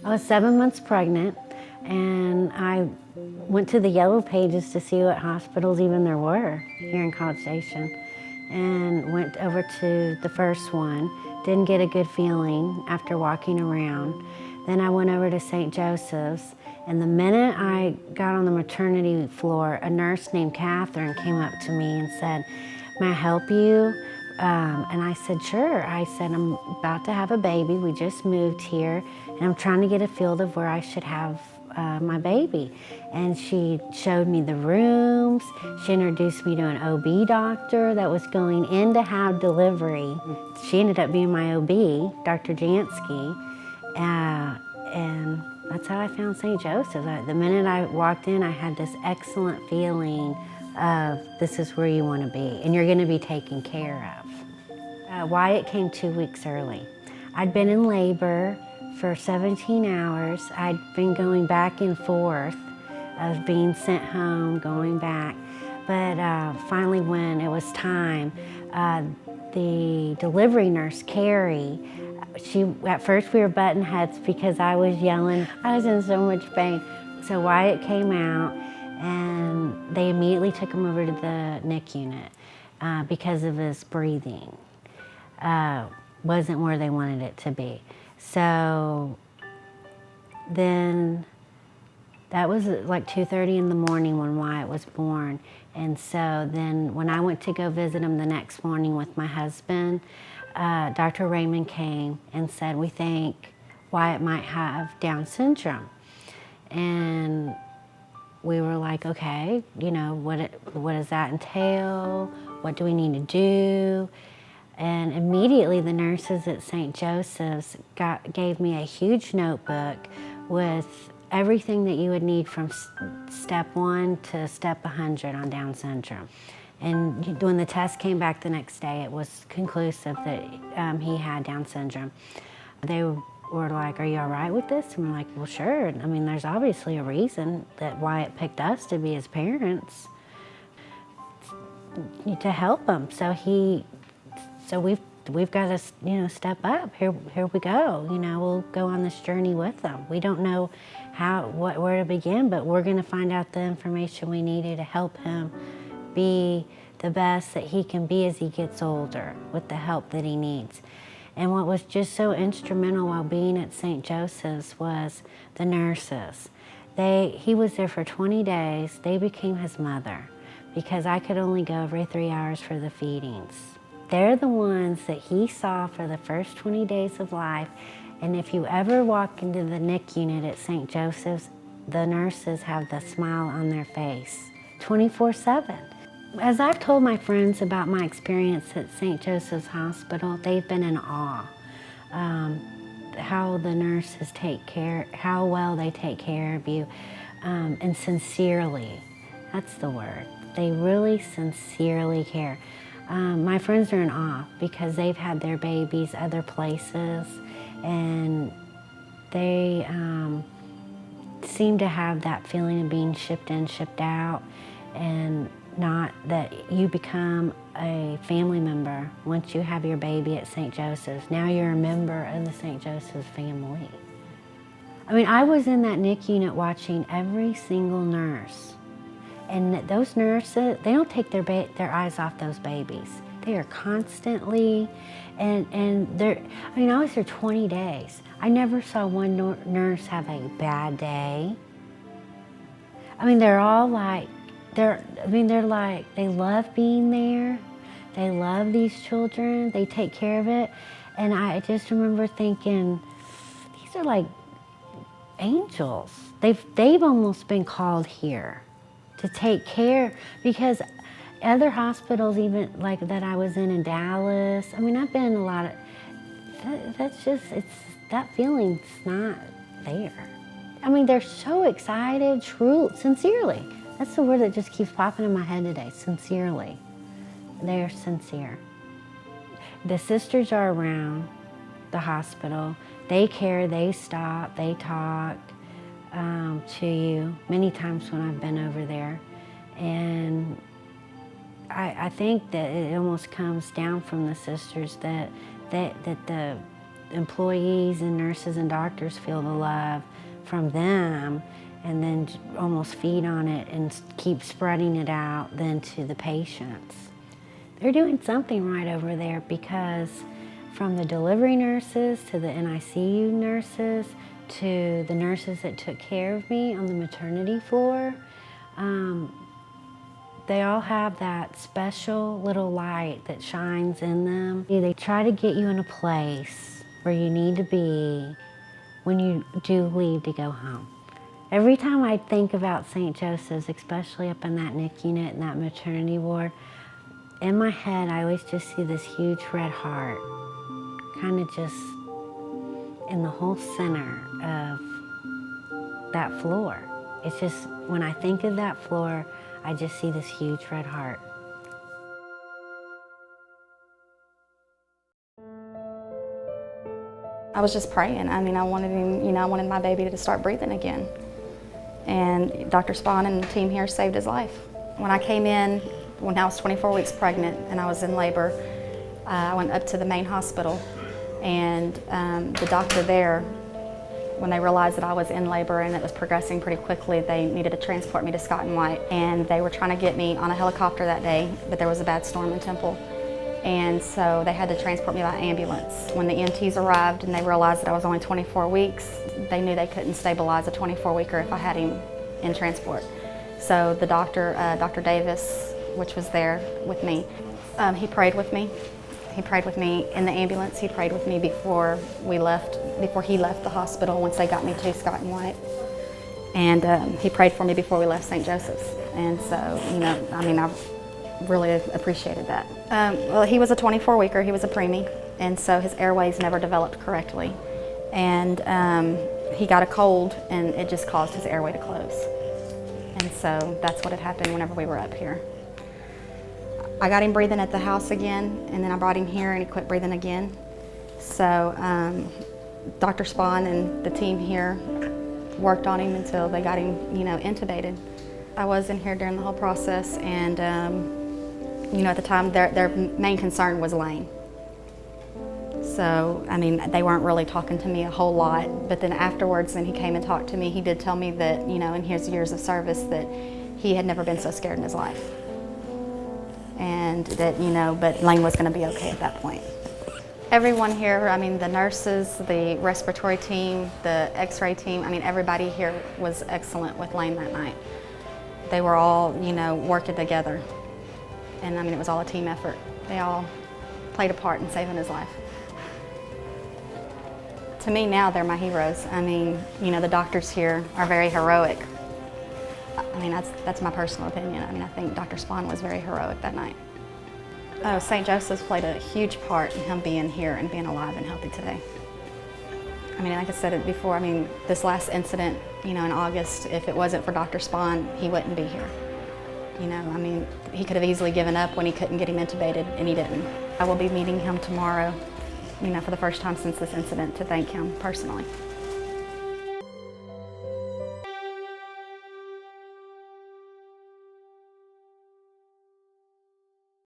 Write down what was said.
I was 7 months pregnant, and I went to the yellow pages to see what hospitals even there were here in College Station, and went over to the first one. Didn't get a good feeling after walking around. Then I went over to St. Joseph's, and the minute I got on the maternity floor, a nurse named Catherine came up to me and said, "May I help you?" And I said, "Sure." I said, "I'm about to have a baby. We just moved here, and I'm trying to get a feel of where I should have my baby." And she showed me the rooms. She introduced me to an OB doctor that was going in to have delivery. She ended up being my OB, Dr. Jansky. And that's how I found St. Joseph's. The minute I walked in, I had this excellent feeling of this is where you want to be, and you're going to be taken care of. Wyatt came 2 weeks early. I'd been in labor for 17 hours. I'd been going back and forth of being sent home, going back. But finally, when it was time, the delivery nurse, Carrie, at first we were butting heads because I was yelling. I was in so much pain. So Wyatt came out, and they immediately took him over to the NIC unit because of his breathing. Wasn't where they wanted it to be. So then that was like 2:30 in the morning when Wyatt was born. And so then when I went to go visit him the next morning with my husband, Dr. Raymond came and said, "We think Wyatt might have Down syndrome." And we were like, okay, you know, what does that entail? What do we need to do? And immediately the nurses at St. Joseph's gave me a huge notebook with everything that you would need from step 1 to step 100 on Down syndrome. And when the test came back the next day, it was conclusive that he had Down syndrome. They were like, "Are you all right with this?" And we're like, "Well, sure. I mean, there's obviously a reason that Wyatt picked us to be his parents, to help him. So we've got to, you know, step up. Here we go. You know, we'll go on this journey with them. We don't know where to begin, but we're going to find out the information we needed to help him be the best that he can be as he gets older with the help that he needs." And what was just so instrumental while being at St. Joseph's was the nurses. He was there for 20 days. They became his mother because I could only go every 3 hours for the feedings. They're the ones that he saw for the first 20 days of life. And if you ever walk into the NIC unit at St. Joseph's, the nurses have the smile on their face 24/7. As I've told my friends about my experience at St. Joseph's Hospital, they've been in awe. How the nurses how well they take care of you, and sincerely, that's the word. They really sincerely care. My friends are in awe because they've had their babies other places, and they seem to have that feeling of being shipped in, shipped out, and not that you become a family member once you have your baby at St. Joseph's. Now you're a member of the St. Joseph's family. I mean, I was in that NIC unit watching every single nurse. And those nurses, they don't take their eyes off those babies. They are constantly, and they're, I mean, I was there 20 days. I never saw one nurse have a bad day. I mean, they're all like, they're like, they love being there. They love these children. They take care of it. And I just remember thinking, these are like angels. They've almost been called here to take care, because other hospitals, even like that I was in Dallas, I mean, I've been in a lot of, that feeling's not there. I mean, they're so excited, sincerely. That's the word that just keeps popping in my head today, sincerely. They're sincere. The sisters are around the hospital. They care, they stop, they talk to you many times when I've been over there. And I think that it almost comes down from the sisters that the employees and nurses and doctors feel the love from them and then almost feed on it and keep spreading it out then to the patients. They're doing something right over there, because from the delivery nurses to the NICU nurses to the nurses that took care of me on the maternity floor, they all have that special little light that shines in them. They try to get you in a place where you need to be when you do leave to go home. Every time I think about St. Joseph's, especially up in that NIC unit and that maternity ward, in my head I always just see this huge red heart, kind of just in the whole center of that floor. It's just, when I think of that floor, I just see this huge red heart. I was just praying. I mean, I wanted him, I wanted my baby to start breathing again. And Dr. Spahn and the team here saved his life. When I came in, when I was 24 weeks pregnant and I was in labor, I went up to the main hospital, and the doctor there, when they realized that I was in labor and it was progressing pretty quickly, they needed to transport me to Scott and White. And they were trying to get me on a helicopter that day, but there was a bad storm in Temple. And so they had to transport me by ambulance. When the EMTs arrived and they realized that I was only 24 weeks, they knew they couldn't stabilize a 24-weeker if I had him in transport. So the doctor, Dr. Davis, which was there with me, he prayed with me. He prayed with me in the ambulance. He prayed with me before he left the hospital, once they got me to Scott and White. And he prayed for me before we left St. Joseph's. And so, I really appreciated that. Well, he was a 24-weeker. He was a preemie, and so his airways never developed correctly. And he got a cold, and it just caused his airway to close. And so that's what had happened whenever we were up here. I got him breathing at the house again, and then I brought him here and he quit breathing again. So Dr. Spahn and the team here worked on him until they got him, intubated. I was in here during the whole process, and at the time their main concern was Lane. So, they weren't really talking to me a whole lot, but then afterwards, when he came and talked to me, he did tell me that, in his years of service, that he had never been so scared in his life. And that, but Lane was going to be okay at that point. Everyone here, the nurses, the respiratory team, the x-ray team, everybody here was excellent with Lane that night. They were all, working together. And it was all a team effort. They all played a part in saving his life. To me now, they're my heroes. The doctors here are very heroic. That's my personal opinion. I think Dr. Spahn was very heroic that night. Oh, St. Joseph's played a huge part in him being here and being alive and healthy today. Like I said it before, this last incident, in August, if it wasn't for Dr. Spahn, he wouldn't be here. He could have easily given up when he couldn't get him intubated, and he didn't. I will be meeting him tomorrow, for the first time since this incident, to thank him personally.